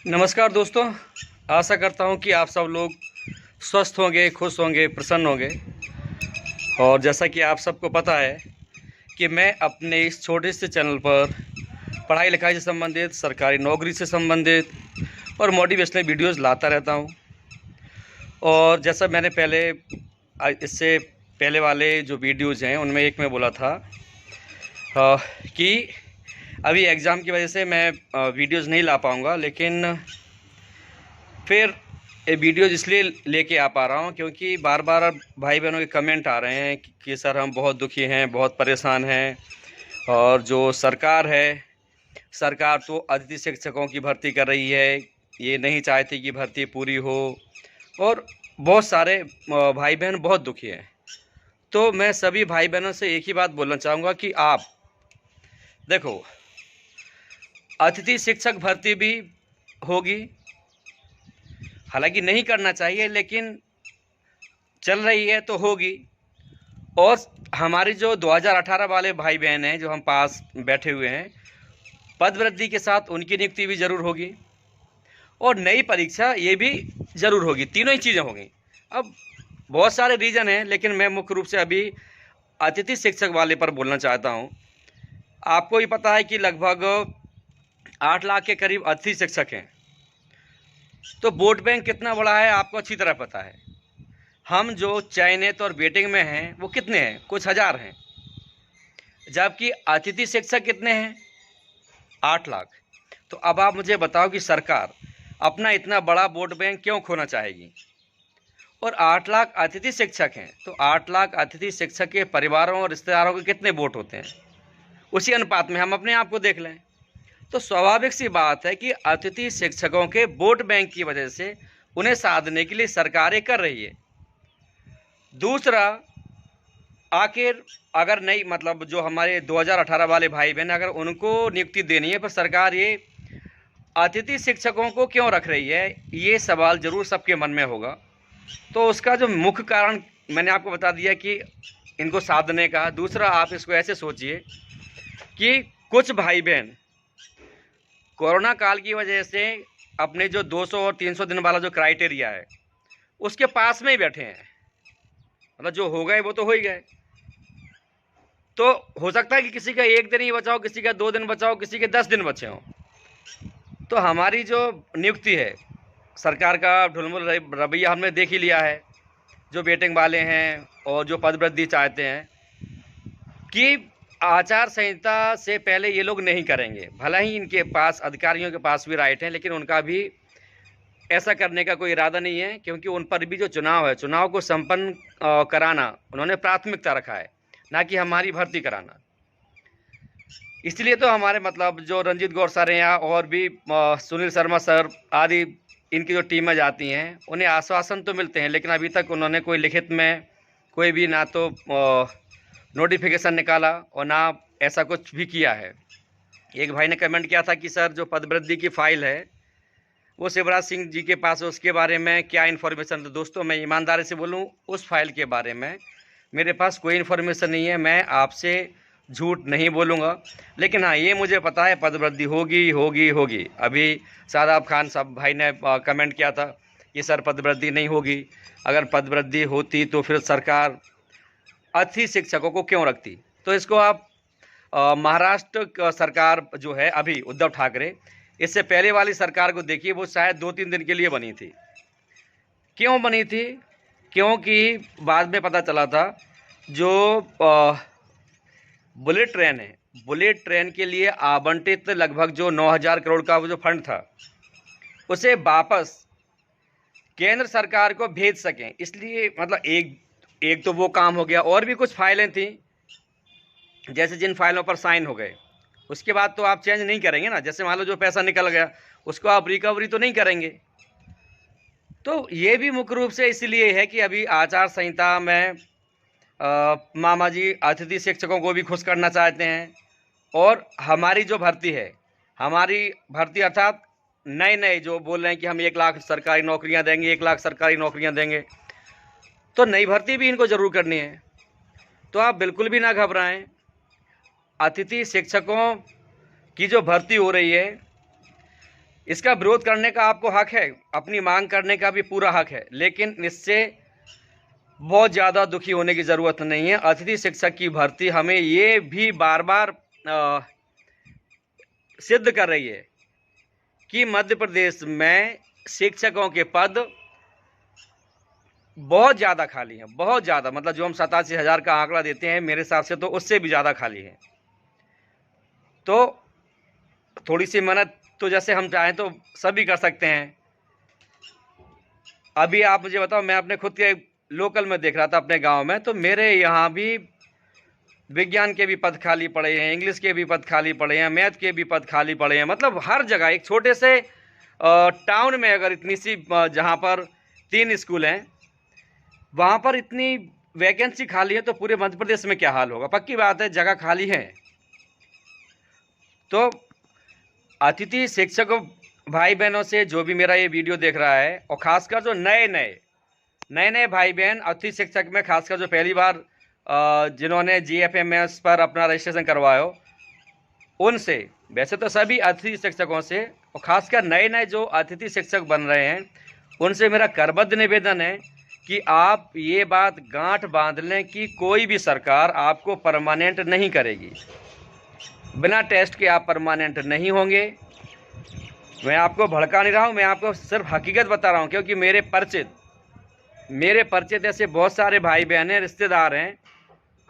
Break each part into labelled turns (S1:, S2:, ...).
S1: नमस्कार दोस्तों, आशा करता हूं कि आप सब लोग स्वस्थ होंगे, खुश होंगे, प्रसन्न होंगे। और जैसा कि आप सबको पता है कि मैं अपने इस छोटे से चैनल पर पढ़ाई लिखाई से संबंधित, सरकारी नौकरी से संबंधित और मोटिवेशनल वीडियोस लाता रहता हूं। और जैसा मैंने पहले इससे पहले वाले जो वीडियोज़ हैं उनमें एक में बोला था कि अभी एग्ज़ाम की वजह से मैं वीडियोज़ नहीं ला पाऊँगा, लेकिन फिर ये वीडियोज़ इसलिए लेके आ पा रहा हूँ क्योंकि बार बार भाई बहनों के कमेंट आ रहे हैं कि सर हम बहुत दुखी हैं, बहुत परेशान हैं। और जो सरकार है, सरकार तो अतिथि शिक्षकों की भर्ती कर रही है, ये नहीं चाहती कि भर्ती पूरी हो। और बहुत सारे भाई बहन बहुत दुखी हैं। तो मैं सभी भाई बहनों से एक ही बात बोलना चाहूँगा कि आप देखो, अतिथि शिक्षक भर्ती भी होगी, हालांकि नहीं करना चाहिए लेकिन चल रही है तो होगी। और हमारी जो 2018 वाले भाई बहन हैं जो हम पास बैठे हुए हैं, पद वृद्धि के साथ उनकी नियुक्ति भी ज़रूर होगी और नई परीक्षा ये भी ज़रूर होगी। तीनों ही चीज़ें होंगी। अब बहुत सारे रीज़न हैं, लेकिन मैं मुख्य रूप से अभी अतिथि शिक्षक वाले पर बोलना चाहता हूँ। आपको भी पता है कि लगभग 8 लाख के करीब अतिथि शिक्षक हैं। तो वोट बैंक कितना बड़ा है आपको अच्छी तरह पता है। हम जो चयनित और वेटिंग में हैं वो कितने हैं? कुछ हज़ार हैं। जबकि अतिथि शिक्षक कितने हैं? 8 लाख। तो अब आप मुझे बताओ कि सरकार अपना इतना बड़ा वोट बैंक क्यों खोना चाहेगी? और 8 लाख अतिथि शिक्षक हैं तो 8 लाख अतिथि शिक्षक के परिवारों और रिश्तेदारों के कितने वोट होते हैं? उसी अनुपात में हम अपने आप को देख लें तो स्वाभाविक सी बात है कि अतिथि शिक्षकों के वोट बैंक की वजह से उन्हें साधने के लिए सरकारें कर रही है। दूसरा, आखिर अगर नहीं मतलब जो हमारे 2018 वाले भाई बहन, अगर उनको नियुक्ति देनी है पर सरकार ये अतिथि शिक्षकों को क्यों रख रही है, ये सवाल ज़रूर सबके मन में होगा। तो उसका जो मुख्य कारण मैंने आपको बता दिया कि इनको साधने का। दूसरा, आप इसको ऐसे सोचिए कि कुछ भाई बहन कोरोना काल की वजह से अपने जो 200 और 300 दिन वाला जो क्राइटेरिया है उसके पास में ही बैठे हैं। मतलब जो हो गए वो तो हो ही गए। तो हो सकता है कि किसी का 1 दिन ही बचा हो, किसी का 2 दिन बचा हो, किसी के 10 दिन बचे हों। तो हमारी जो नियुक्ति है, सरकार का ढुलमुल रवैया हमने देख ही लिया है। जो वेटिंग वाले हैं और जो पद वृद्धि चाहते हैं कि आचार संहिता से पहले ये लोग नहीं करेंगे। भला ही इनके पास, अधिकारियों के पास भी राइट है, लेकिन उनका भी ऐसा करने का कोई इरादा नहीं है क्योंकि उन पर भी जो चुनाव है, चुनाव को संपन्न कराना उन्होंने प्राथमिकता रखा है, ना कि हमारी भर्ती कराना। इसलिए तो हमारे मतलब जो रंजीत गौर सर हैं और भी सुनील शर्मा सर आदि, इनकी जो टीमें जाती हैं उन्हें आश्वासन तो मिलते हैं, लेकिन अभी तक उन्होंने कोई लिखित में कोई भी ना तो नोटिफिकेशन निकाला और ना ऐसा कुछ भी किया है। एक भाई ने कमेंट किया था कि सर जो पद वृद्धि की फ़ाइल है वो शिवराज सिंह जी के पास है, उसके बारे में क्या इन्फॉर्मेशन? तो दोस्तों, मैं ईमानदारी से बोलूँ, उस फाइल के बारे में मेरे पास कोई इन्फॉर्मेशन नहीं है। मैं आपसे झूठ नहीं बोलूँगा, लेकिन हाँ, ये मुझे पता है पद वृद्धि होगी होगी होगी। अभी शादाब खान साहब भाई ने कमेंट किया था कि सर पद वृद्धि नहीं होगी। अगर पद वृद्धि होती तो फिर सरकार अतिथि शिक्षकों को क्यों रखती? तो इसको आप महाराष्ट्र सरकार जो है अभी उद्धव ठाकरे, इससे पहले वाली सरकार को देखिए, वो शायद 2-3 दिन के लिए बनी थी। क्यों बनी थी? क्योंकि बाद में पता चला था जो बुलेट ट्रेन है, बुलेट ट्रेन के लिए आवंटित लगभग जो 9,000 करोड़ का वो जो फंड था, उसे वापस केंद्र सरकार को भेज सकें, इसलिए मतलब एक तो वो काम हो गया। और भी कुछ फाइलें थी, जैसे जिन फाइलों पर साइन हो गए उसके बाद तो आप चेंज नहीं करेंगे ना। जैसे मान लो जो पैसा निकल गया उसको आप रिकवरी तो नहीं करेंगे। तो ये भी मुख्य रूप से इसलिए है कि अभी आचार संहिता में मामा जी अतिथि शिक्षकों को भी खुश करना चाहते हैं। और हमारी जो भर्ती है, हमारी भर्ती अर्थात नए जो बोल रहे हैं कि हम 1 लाख सरकारी नौकरियां देंगे, 1 लाख सरकारी नौकरियां देंगे, तो नई भर्ती भी इनको ज़रूर करनी है। तो आप बिल्कुल भी ना घबराएं। अतिथि शिक्षकों की जो भर्ती हो रही है इसका विरोध करने का आपको हक है, अपनी मांग करने का भी पूरा हक है, लेकिन इससे बहुत ज़्यादा दुखी होने की ज़रूरत नहीं है। अतिथि शिक्षक की भर्ती हमें ये भी बार बार सिद्ध कर रही है कि मध्य प्रदेश में शिक्षकों के पद बहुत ज़्यादा खाली हैं, बहुत ज़्यादा, मतलब जो हम 87,000 का आंकड़ा देते हैं मेरे हिसाब से तो उससे भी ज़्यादा खाली है। तो थोड़ी सी मेहनत तो जैसे हम चाहें तो सभी कर सकते हैं। अभी आप मुझे बताओ, मैं अपने खुद के लोकल में देख रहा था अपने गांव में, तो मेरे यहाँ भी विज्ञान के भी पद खाली पड़े हैं, इंग्लिश के भी पद खाली पड़े हैं, मैथ के भी पद खाली पड़े हैं। मतलब हर जगह एक छोटे से टाउन में अगर इतनी सी जहाँ पर 3 स्कूल हैं वहाँ पर इतनी वैकेंसी खाली है, तो पूरे मध्य प्रदेश में क्या हाल होगा। पक्की बात है, जगह खाली है। तो अतिथि शिक्षकों भाई बहनों से जो भी मेरा ये वीडियो देख रहा है, और ख़ासकर जो नए भाई बहन अतिथि शिक्षक में, खासकर जो पहली बार जिन्होंने GFMS पर अपना रजिस्ट्रेशन करवाया हो, उनसे, वैसे तो सभी अतिथि शिक्षकों से, और ख़ासकर नए जो अतिथि शिक्षक बन रहे हैं उनसे मेरा करबद्ध निवेदन है कि आप ये बात गांठ बांध लें कि कोई भी सरकार आपको परमानेंट नहीं करेगी। बिना टेस्ट के आप परमानेंट नहीं होंगे। मैं आपको भड़का नहीं रहा हूँ, मैं आपको सिर्फ हकीकत बता रहा हूँ, क्योंकि मेरे परिचित ऐसे बहुत सारे भाई बहन हैं, रिश्तेदार हैं,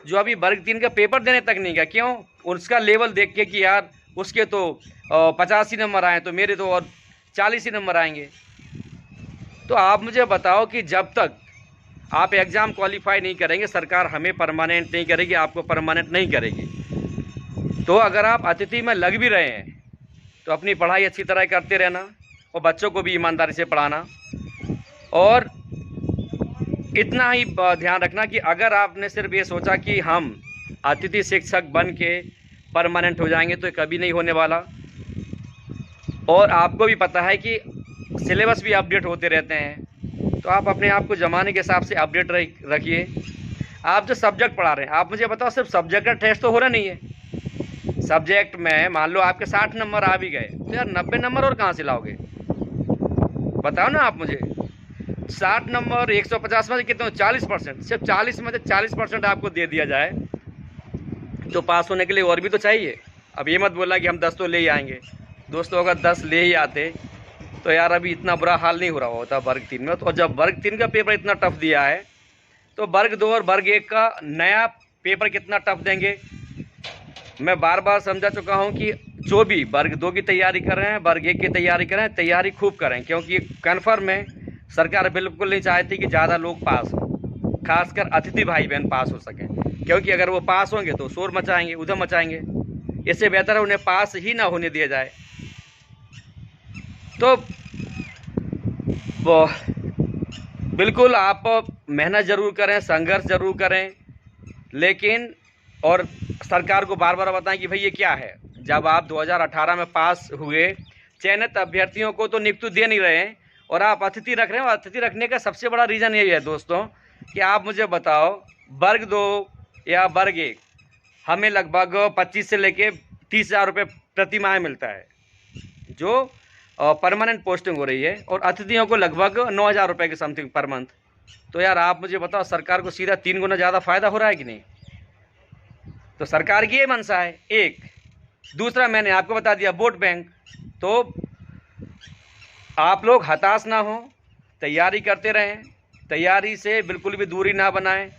S1: जो अभी वर्ग 3 का पेपर देने तक नहीं गया। क्यों? उसका लेवल देख के कि यार उसके तो 85 नंबर आए, तो मेरे तो और 40 ही नंबर आएंगे। तो आप मुझे बताओ कि जब तक आप एग्ज़ाम क्वालिफाई नहीं करेंगे, सरकार हमें परमानेंट नहीं करेगी, आपको परमानेंट नहीं करेगी। तो अगर आप अतिथि में लग भी रहे हैं तो अपनी पढ़ाई अच्छी तरह करते रहना, और बच्चों को भी ईमानदारी से पढ़ाना। और इतना ही ध्यान रखना कि अगर आपने सिर्फ ये सोचा कि हम अतिथि शिक्षक बन के परमानेंट हो जाएंगे, तो कभी नहीं होने वाला। और आपको भी पता है कि सिलेबस भी अपडेट होते रहते हैं, तो आप अपने आप को ज़माने के हिसाब से अपडेट रखिए। आप जो सब्जेक्ट पढ़ा रहे हैं, आप मुझे बताओ, सिर्फ सब्जेक्ट का टेस्ट तो हो रहा नहीं है। सब्जेक्ट में मान लो आपके 60 नंबर आ भी गए, तो यार 90 नंबर और कहाँ से लाओगे? बताओ ना आप मुझे। 60 नंबर 150 में से कितने? 40%। सिर्फ 40 में से 40% आपको दे दिया जाए तो पास होने के लिए और भी तो चाहिए। अब ये मत बोलना कि हम 10 तो ले ही आएंगे। दोस्तों, अगर 10 ले ही आते तो यार अभी इतना बुरा हाल नहीं हो रहा होता वर्ग 3 में। तो जब वर्ग 3 का पेपर इतना टफ दिया है, तो वर्ग 2 और वर्ग 1 का नया पेपर कितना टफ देंगे। मैं बार बार समझा चुका हूं कि जो भी वर्ग 2 की तैयारी कर रहे हैं, वर्ग 1 की तैयारी करें, तैयारी खूब करें, क्योंकि कन्फर्म है सरकार बिल्कुल नहीं चाहती कि ज़्यादा लोग पास हों, खासकर अतिथि भाई बहन पास हो सकें। क्योंकि अगर वो पास होंगे तो शोर मचाएंगे, उधम मचाएंगे। इससे बेहतर है उन्हें पास ही ना होने दिया जाए। तो बिल्कुल आप मेहनत ज़रूर करें, संघर्ष ज़रूर करें, लेकिन और सरकार को बार बार बताएं कि भाई ये क्या है। जब आप 2018 में पास हुए, चयनित अभ्यर्थियों को तो नियुक्ति दे नहीं रहे हैं, और आप अतिथि रख रहे हैं। और अतिथि रखने का सबसे बड़ा रीज़न यही है दोस्तों कि आप मुझे बताओ, वर्ग 2 या वर्ग 1 हमें लगभग 25 से लेके 30,000 रुपये प्रति माह मिलता है, जो परमानेंट पोस्टिंग हो रही है, और अतिथियों को लगभग 9,000 रुपये के समथिंग पर मंथ। तो यार आप मुझे बताओ, सरकार को सीधा 3 गुना ज़्यादा फ़ायदा हो रहा है कि नहीं? तो सरकार की ये मंशा है। एक दूसरा, मैंने आपको बता दिया, वोट बैंक। तो आप लोग हताश ना हो, तैयारी करते रहें, तैयारी से बिल्कुल भी दूरी ना बनाएं।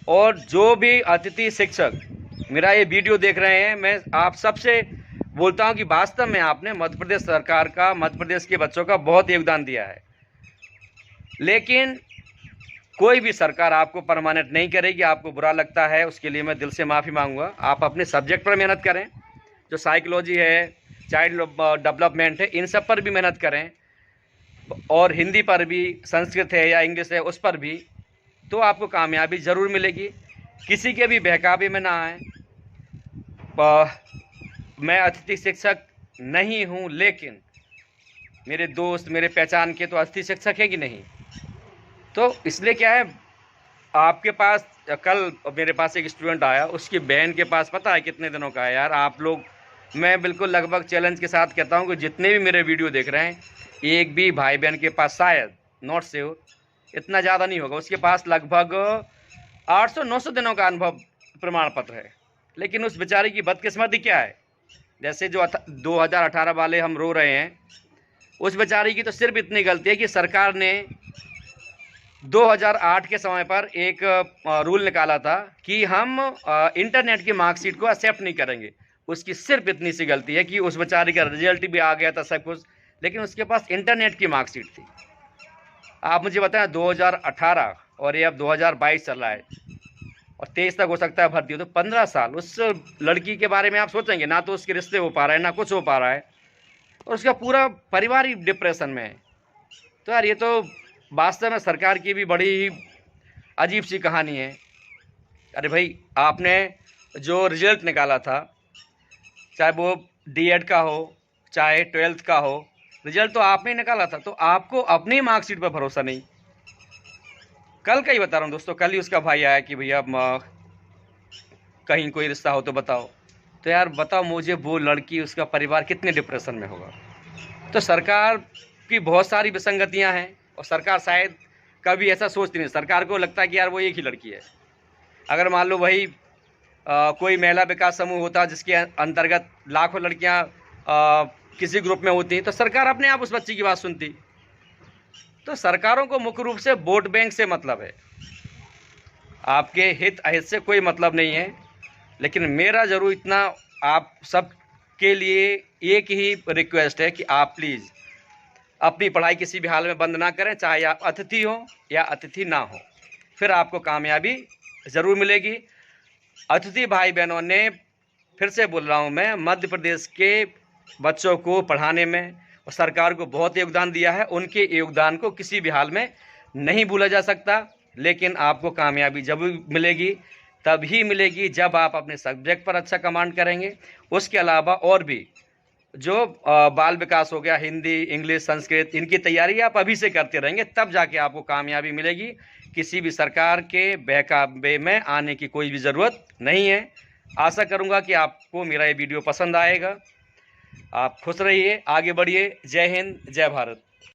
S1: और जो भी अतिथि शिक्षक मेरा ये वीडियो देख रहे हैं, मैं आप सबसे बोलता हूं कि वास्तव में आपने मध्य प्रदेश सरकार का, मध्य प्रदेश के बच्चों का बहुत योगदान दिया है, लेकिन कोई भी सरकार आपको परमानेंट नहीं करेगी। आपको बुरा लगता है, उसके लिए मैं दिल से माफ़ी मांगूंगा। आप अपने सब्जेक्ट पर मेहनत करें, जो साइकोलॉजी है, चाइल्ड डेवलपमेंट है, इन सब पर भी मेहनत करें, और हिंदी पर भी, संस्कृत है या इंग्लिश है उस पर भी, तो आपको कामयाबी ज़रूर मिलेगी। किसी के भी बहकावे में ना आए। मैं अतिथि शिक्षक नहीं हूँ, लेकिन मेरे दोस्त, मेरे पहचान के तो अतिथि शिक्षक है कि नहीं। तो इसलिए क्या है, आपके पास कल मेरे पास एक स्टूडेंट आया, उसकी बहन के पास पता है कितने दिनों का है। यार आप लोग मैं बिल्कुल लगभग चैलेंज के साथ कहता हूं कि जितने भी मेरे वीडियो देख रहे हैं, एक भी भाई बहन के पास शायद नॉट श्योर इतना ज़्यादा नहीं होगा, उसके पास लगभग 800-900 दिनों का अनुभव प्रमाण पत्र है। लेकिन उस बेचारे की बदकिस्मती क्या है, जैसे जो 2018 वाले हम रो रहे हैं, उस बेचारी की तो सिर्फ इतनी गलती है कि सरकार ने 2008 के समय पर एक रूल निकाला था कि हम इंटरनेट की मार्कशीट को एक्सेप्ट नहीं करेंगे। उसकी सिर्फ इतनी सी गलती है कि उस बेचारी का रिजल्ट भी आ गया था सब कुछ, लेकिन उसके पास इंटरनेट की मार्कशीट थी। आप मुझे बताएं 2018 और ये अब 2022 चल रहा है और 23 तक हो सकता है भर्ती हो, तो 15 साल उस लड़की के बारे में आप सोचेंगे ना, तो उसके रिश्ते हो पा रहे हैं ना कुछ हो पा रहा है, और उसका पूरा परिवार ही डिप्रेशन में है। तो यार ये तो वास्तव में सरकार की भी बड़ी ही अजीब सी कहानी है। अरे भाई, आपने जो रिजल्ट निकाला था, चाहे वो D.Ed का हो चाहे 12th का हो, रिजल्ट तो आपने ही निकाला था, तो आपको अपनी मार्कशीट पर भरोसा नहीं। कल का ही बता रहा हूँ दोस्तों, कल ही उसका भाई आया कि भैया कहीं कोई रिश्ता हो तो बताओ। तो यार बताओ मुझे, वो लड़की उसका परिवार कितने डिप्रेशन में होगा। तो सरकार की बहुत सारी विसंगतियां हैं और सरकार शायद कभी ऐसा सोचती नहीं। सरकार को लगता है कि यार वो एक ही लड़की है। अगर मान लो वही कोई महिला विकास समूह होता जिसके अंतर्गत लाखों लड़कियां किसी ग्रुप में होती, तो सरकार अपने आप उस बच्ची की बात सुनती। तो सरकारों को मुख्य रूप से वोट बैंक से मतलब है, आपके हित अहित से कोई मतलब नहीं है। लेकिन मेरा ज़रूर इतना आप सब के लिए एक ही रिक्वेस्ट है कि आप प्लीज़ अपनी पढ़ाई किसी भी हाल में बंद ना करें, चाहे आप अतिथि हो या अतिथि ना हो, फिर आपको कामयाबी ज़रूर मिलेगी। अतिथि भाई बहनों ने, फिर से बोल रहा हूँ मैं, मध्य प्रदेश के बच्चों को पढ़ाने में और सरकार को बहुत योगदान दिया है। उनके योगदान को किसी भी हाल में नहीं भूला जा सकता। लेकिन आपको कामयाबी जब मिलेगी तभी मिलेगी जब आप अपने सब्जेक्ट पर अच्छा कमांड करेंगे। उसके अलावा और भी जो बाल विकास हो गया, हिंदी, इंग्लिश, संस्कृत, इनकी तैयारी आप अभी से करते रहेंगे, तब जाके आपको कामयाबी मिलेगी। किसी भी सरकार के बहकावे में आने की कोई भी ज़रूरत नहीं है। आशा करूँगा कि आपको मेरा ये वीडियो पसंद आएगा। आप खुश रहिए, आगे बढ़िए। जय हिंद, जय भारत।